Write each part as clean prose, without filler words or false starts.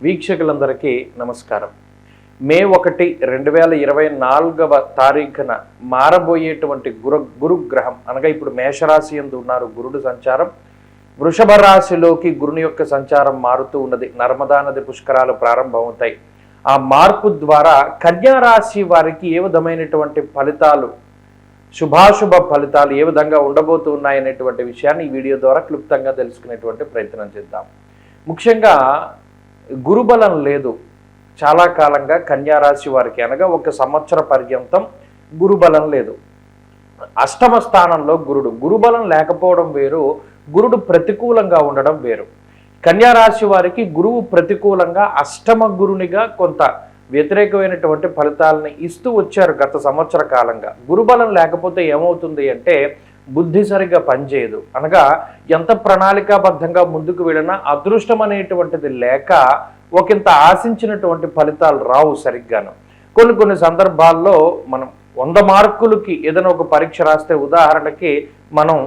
వీక్షకులందరికీ నమస్కారం. మే 1, 2024 తారీఖున మారబోయేటువంటి గురుగ్రహం అనగా ఇప్పుడు మేషరాశి యందు ఉన్నారు గురుడు సంచారం. వృషభ రాశిలోకి గురుని యొక్క సంచారం మారుతూ ఉన్నది. నర్మదా నది పుష్కరాలు ప్రారంభమవుతాయి. ఆ మార్పు ద్వారా కన్యా రాశి వారికి ఏ విధమైనటువంటి ఫలితాలు, శుభాశుభ ఫలితాలు ఏ విధంగా ఉండబోతున్నాయనేటువంటి విషయాన్ని ఈ వీడియో ద్వారా క్లుప్తంగా తెలుసుకునేటువంటి ప్రయత్నం చేద్దాం. ముఖ్యంగా గురుబలం లేదు చాలా కాలంగా కన్యా రాశి వారికి, అనగా 1 సంవత్సర పర్యంతం గురుబలం లేదు. అష్టమ స్థానంలో గురుబలం లేకపోవడం వేరు, గురుడు ప్రతికూలంగా ఉండడం వేరు. కన్యా రాశి వారికి గురువు ప్రతికూలంగా అష్టమ గురునిగా కొంత వ్యతిరేకమైనటువంటి ఫలితాలని ఇస్తూ వచ్చారు గత సంవత్సర కాలంగా. గురుబలం లేకపోతే ఏమవుతుంది అంటే బుద్ధి సరిగ్గా పనిచేయదు, అనగా ఎంత ప్రణాళికాబద్ధంగా ముందుకు వెళ్ళినా అదృష్టం అనేటువంటిది లేక ఒకంత ఆశించినటువంటి ఫలితాలు రావు సరిగ్గాను. కొన్ని సందర్భాల్లో మనం 100 మార్కులకి ఏదైనా ఒక పరీక్ష రాస్తే, ఉదాహరణకి మనం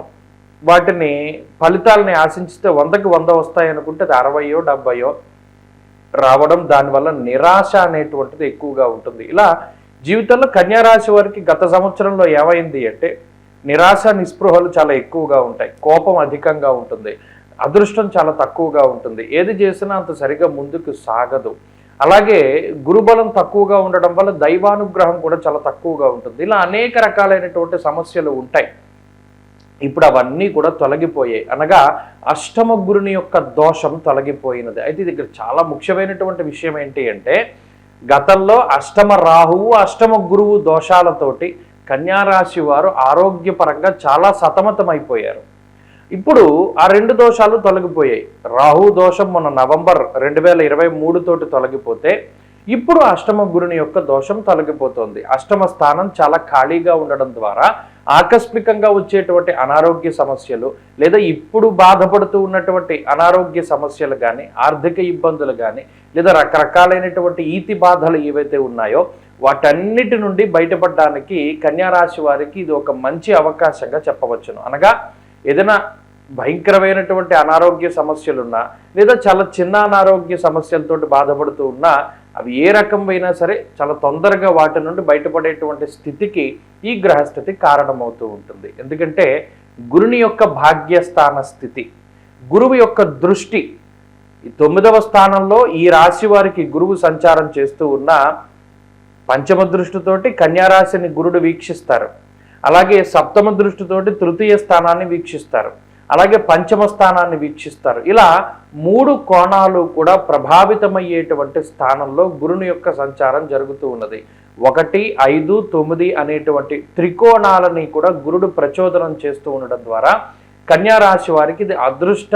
వాటిని ఫలితాలని ఆశించితే 100కి 100 వస్తాయి అనుకుంటే అది 60, 70 రావడం, దానివల్ల నిరాశ అనేటువంటిది ఎక్కువగా ఉంటుంది. ఇలా జీవితంలో కన్యా రాశి వారికి గత సంవత్సరంలో ఏమైంది అంటే నిరాశ నిస్పృహలు చాలా ఎక్కువగా ఉంటాయి, కోపం అధికంగా ఉంటుంది, అదృష్టం చాలా తక్కువగా ఉంటుంది, ఏది చేసినా అంత సరిగా ముందుకు సాగదు. అలాగే గురుబలం తక్కువగా ఉండడం వల్ల దైవానుగ్రహం కూడా చాలా తక్కువగా ఉంటుంది. ఇలా అనేక రకాలైనటువంటి సమస్యలు ఉంటాయి. ఇప్పుడు అవన్నీ కూడా తొలగిపోయాయి, అనగా అష్టమ గురుని యొక్క దోషం తొలగిపోయినది. అయితే ఇది ఇక్కడ చాలా ముఖ్యమైనటువంటి విషయం ఏంటి అంటే, గతంలో అష్టమ రాహువు అష్టమ గురువు దోషాలతోటి కన్యా రాశి వారు ఆరోగ్యపరంగా చాలా సతమతమైపోయారు. ఇప్పుడు ఆ 2 దోషాలు తొలగిపోయాయి. రాహు దోషం మొన్న నవంబర్ 2023 తోటి తొలగిపోతే ఇప్పుడు అష్టమ గురుని యొక్క దోషం తొలగిపోతుంది. అష్టమ స్థానం చాలా ఖాళీగా ఉండడం ద్వారా ఆకస్మికంగా వచ్చేటువంటి అనారోగ్య సమస్యలు, లేదా ఇప్పుడు బాధపడుతూ ఉన్నటువంటి అనారోగ్య సమస్యలు కానీ, ఆర్థిక ఇబ్బందులు కానీ, లేదా రకరకాలైనటువంటి ఈతి బాధలు ఏవైతే ఉన్నాయో వాటన్నిటి నుండి బయటపడడానికి కన్యా రాశి వారికి ఇది ఒక మంచి అవకాశంగా చెప్పవచ్చును. అనగా ఏదైనా భయంకరమైనటువంటి అనారోగ్య సమస్యలున్నా, లేదా చాలా చిన్న అనారోగ్య సమస్యలతోటి బాధపడుతూ ఉన్నా, అవి ఏ రకమైనా సరే చాలా తొందరగా వాటి నుండి బయటపడేటువంటి స్థితికి ఈ గ్రహస్థితి కారణమవుతూ ఉంటుంది. ఎందుకంటే గురుని యొక్క భాగ్యస్థాన స్థితి, గురువు యొక్క దృష్టి 9వ స్థానంలో ఈ రాశి వారికి గురువు సంచారం చేస్తూ ఉన్న పంచమ దృష్టితోటి కన్యా రాశిని గురుడు వీక్షిస్తారు. అలాగే సప్తమ దృష్టితోటి తృతీయ స్థానాన్ని వీక్షిస్తారు. అలాగే పంచమ స్థానాన్ని వీక్షిస్తారు. ఇలా 3 కోణాలు కూడా ప్రభావితమయ్యేటువంటి స్థానంలో గురుని యొక్క సంచారం జరుగుతూ ఉన్నది. 1, 5, 9 అనేటువంటి త్రికోణాలని కూడా గురుడు ప్రచోదనం చేస్తూ ఉండడం ద్వారా కన్యా రాశి వారికి ఇది అదృష్ట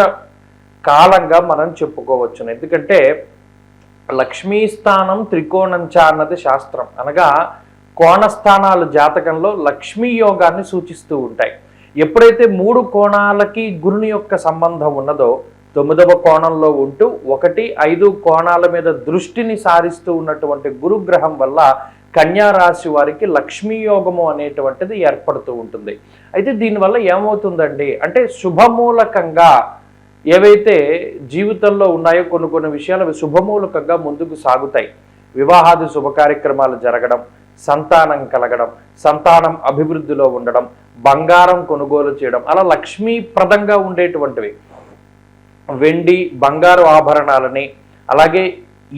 కాలంగా మనం చెప్పుకోవచ్చును. ఎందుకంటే లక్ష్మీ స్థానం త్రికోణంచ అన్నది శాస్త్రం, అనగా కోణస్థానాలు జాతకంలో లక్ష్మీ యోగాన్ని సూచిస్తూ ఉంటాయి. ఎప్పుడైతే 3 కోణాలకి గురుని యొక్క సంబంధం ఉన్నదో 9వ కోణంలో ఉంటూ 1, 5 కోణాల మీద దృష్టిని సారిస్తూ ఉన్నటువంటి గురుగ్రహం వల్ల కన్యా రాశి వారికి లక్ష్మీ యోగము అనేటువంటిది ఏర్పడుతూ ఉంటుంది. అయితే దీనివల్ల ఏమవుతుందండి అంటే శుభమూలకంగా ఏవైతే జీవితంలో ఉన్నాయో కొన్ని విషయాలు అవి శుభమూలకంగా ముందుకు సాగుతాయి. వివాహాది శుభ కార్యక్రమాలు జరగడం, సంతానం కలగడం, సంతానం అభివృద్ధిలో ఉండడం, బంగారం కొనుగోలు చేయడం, అలా లక్ష్మీప్రదంగా ఉండేటువంటివి వెండి బంగారు ఆభరణాలని, అలాగే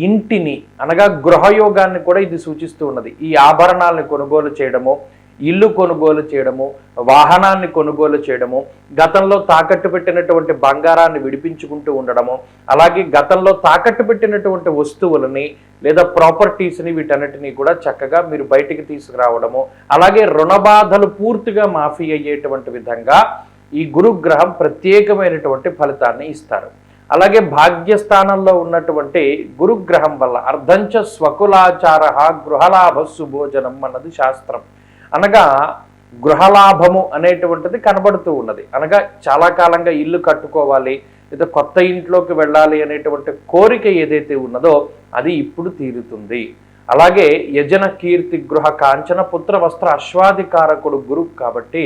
ఇంటిని అనగా గృహయోగాన్ని కూడా ఇది సూచిస్తూ ఉన్నది. ఈ ఆభరణాలను కొనుగోలు చేయడము, ఇల్లు కొనుగోలు చేయడము, వాహనాన్ని కొనుగోలు చేయడము, గతంలో తాకట్టు పెట్టినటువంటి బంగారాన్ని విడిపించుకుంటూ ఉండడము, అలాగే గతంలో తాకట్టు పెట్టినటువంటి వస్తువులని లేదా ప్రాపర్టీస్ని వీటన్నిటినీ కూడా చక్కగా మీరు బయటికి తీసుకురావడము, అలాగే రుణబాధలు పూర్తిగా మాఫీ అయ్యేటువంటి విధంగా ఈ గురుగ్రహం ప్రత్యేకమైనటువంటి ఫలితాన్ని ఇస్తారు. అలాగే భాగ్యస్థానంలో ఉన్నటువంటి గురుగ్రహం వల్ల అర్ధంచ స్వకులాచార గృహలాభ సుభోజనం అన్నది శాస్త్రం. అనగా గృహలాభము అనేటువంటిది కనబడుతూ ఉన్నది. అనగా చాలా కాలంగా ఇల్లు కట్టుకోవాలి, లేదా కొత్త ఇంట్లోకి వెళ్ళాలి అనేటువంటి కోరిక ఏదైతే ఉన్నదో అది ఇప్పుడు తీరుతుంది. అలాగే యజన కీర్తి గృహ కాంచన పుత్ర వస్త్ర అశ్వాధికారకుడు గురువు కాబట్టి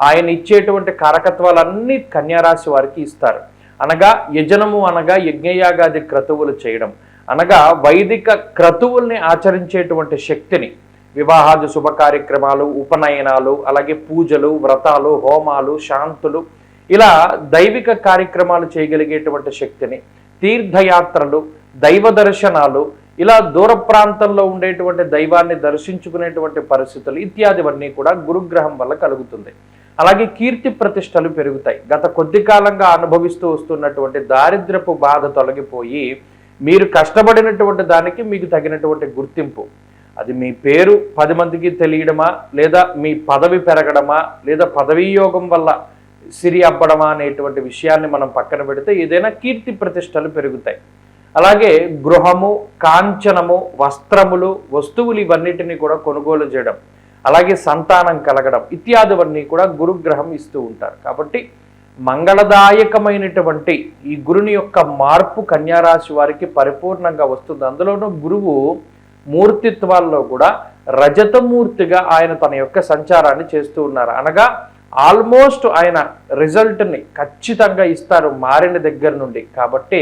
ఆయన ఇచ్చేటువంటి కారకత్వాలన్నీ కన్యారాశి వారికి ఇస్తారు. అనగా యజనము అనగా యజ్ఞయాగాది క్రతువులు చేయడం, అనగా వైదిక క్రతువుల్ని ఆచరించేటువంటి శక్తిని, వివాహాది శుభ కార్యక్రమాలు, ఉపనయనాలు, అలాగే పూజలు, వ్రతాలు, హోమాలు, శాంతులు, ఇలా దైవిక కార్యక్రమాలు చేయగలిగేటువంటి శక్తిని, తీర్థయాత్రలు, దైవ దర్శనాలు, ఇలా దూర ప్రాంతంలో ఉండేటువంటి దైవాన్ని దర్శించుకునేటువంటి పరిస్థితులు ఇత్యాదివన్నీ కూడా గురుగ్రహం వల్ల కలుగుతుంది. అలాగే కీర్తి ప్రతిష్టలు పెరుగుతాయి. గత కొద్ది కాలంగా అనుభవిస్తూ వస్తున్నటువంటి దారిద్ర్యపు బాధ తొలగిపోయి మీరు కష్టపడినటువంటి దానికి మీకు తగినటువంటి గుర్తింపు, అది మీ పేరు 10 మందికి తెలియడమా, లేదా మీ పదవి పెరగడమా, లేదా పదవీ యోగం వల్ల సిరి అబ్బడమా అనేటువంటి విషయాన్ని మనం పక్కన పెడితే ఏదైనా కీర్తి ప్రతిష్టలు పెరుగుతాయి. అలాగే గృహము, కాంచనము, వస్త్రములు, వస్తువులు ఇవన్నిటిని కూడా కొనుగోలు చేయడం, అలాగే సంతానం కలగడం ఇత్యాదివన్నీ కూడా గురుగ్రహం ఇస్తూ ఉంటారు. కాబట్టి మంగళదాయకమైనటువంటి ఈ గురుని యొక్క మార్పు కన్యారాశి వారికి పరిపూర్ణంగా వస్తుంది. అందులోనూ గురువు మూర్తిత్వాల్లో కూడా రజతమూర్తిగా ఆయన తన యొక్క సంచారాన్ని చేస్తూ ఉన్నారు. అనగా ఆల్మోస్ట్ ఆయన రిజల్ట్ని ఖచ్చితంగా ఇస్తారు మారిన దగ్గర నుండి. కాబట్టి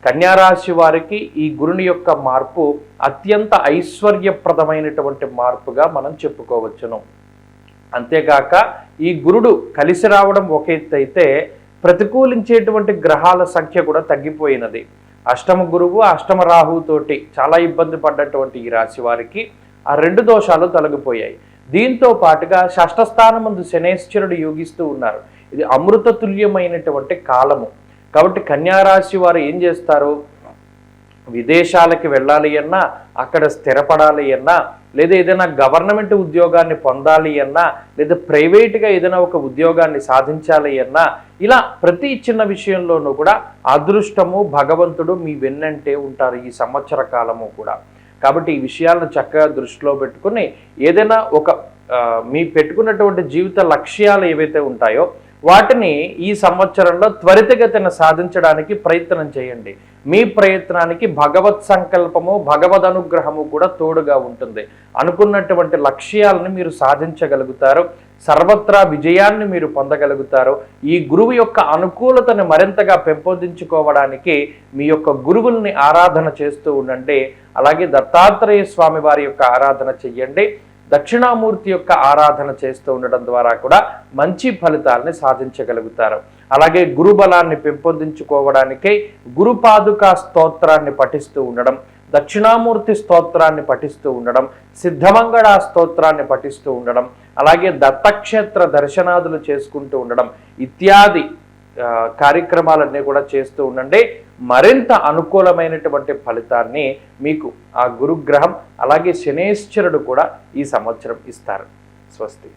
కన్యారాశి వారికి ఈ గురుని యొక్క మార్పు అత్యంత ఐశ్వర్యప్రదమైనటువంటి మార్పుగా మనం చెప్పుకోవచ్చును. అంతేగాక ఈ గురుడు కలిసి రావడం ఒక ఎత్తు అయితే, ప్రతికూలించేటువంటి గ్రహాల సంఖ్య కూడా తగ్గిపోయినది. అష్టమ గురువు, అష్టమ రాహుతోటి చాలా ఇబ్బంది పడ్డటువంటి ఈ రాశి వారికి ఆ 2 దోషాలు తొలగిపోయాయి. దీంతో పాటుగా షష్ఠస్థానమందు శనేశ్వరుడు యోగిస్తూ ఉన్నారు. ఇది అమృత తుల్యమైనటువంటి కాలము. కాబట్టి కన్యారాశి వారు ఏం చేస్తారు, విదేశాలకి వెళ్ళాలి అన్నా, అక్కడ స్థిరపడాలి అన్నా, లేదా ఏదైనా గవర్నమెంట్ ఉద్యోగాన్ని పొందాలి అన్నా, లేదా ప్రైవేట్గా ఏదైనా ఒక ఉద్యోగాన్ని సాధించాలి అన్నా, ఇలా ప్రతి చిన్న విషయంలోనూ కూడా అదృష్టము, భగవంతుడు మీ వెన్నంటే ఉంటారు ఈ సంవత్సర కాలము కూడా. కాబట్టి ఈ విషయాలను చక్కగా దృష్టిలో పెట్టుకుని ఏదైనా ఒక మీ పెట్టుకున్నటువంటి జీవిత లక్ష్యాలు ఏవైతే ఉంటాయో వాటిని ఈ సంవత్సరంలో త్వరితగతిన సాధించడానికి ప్రయత్నం చేయండి. మీ ప్రయత్నానికి భగవత్ సంకల్పము, భగవద్ అనుగ్రహము కూడా తోడుగా ఉంటుంది. అనుకున్నటువంటి లక్ష్యాలను మీరు సాధించగలుగుతారు. సర్వత్రా విజయాన్ని మీరు పొందగలుగుతారు. ఈ గురువు యొక్క అనుకూలతను మరింతగా పెంపొందించుకోవడానికి మీ యొక్క గురువుల్ని ఆరాధన చేస్తూ ఉండండి. అలాగే దత్తాత్రేయ స్వామి వారి యొక్క ఆరాధన చెయ్యండి. దక్షిణామూర్తి యొక్క ఆరాధన చేస్తూ ఉండడం ద్వారా కూడా మంచి ఫలితాలని సాధించగలుగుతారు. అలాగే గురుబలాన్ని పెంపొందించుకోవడానికై గురుపాదుకా స్తోత్రాన్ని పఠిస్తూ ఉండడం, దక్షిణామూర్తి స్తోత్రాన్ని పఠిస్తూ ఉండడం, సిద్ధమంగళ స్తోత్రాన్ని పఠిస్తూ ఉండడం, అలాగే దత్తక్షేత్ర దర్శనాదులు చేసుకుంటూ ఉండడం ఇత్యాది కార్యక్రమాలన్నీ కూడా చేస్తూ ఉండండి. మరింత అనుకూలమైనటువంటి ఫలితాన్ని మీకు ఆ గురుగ్రహం అలాగే శనేశ్వరుడు కూడా ఈ సంవత్సరం ఇస్తారు. స్వస్తి.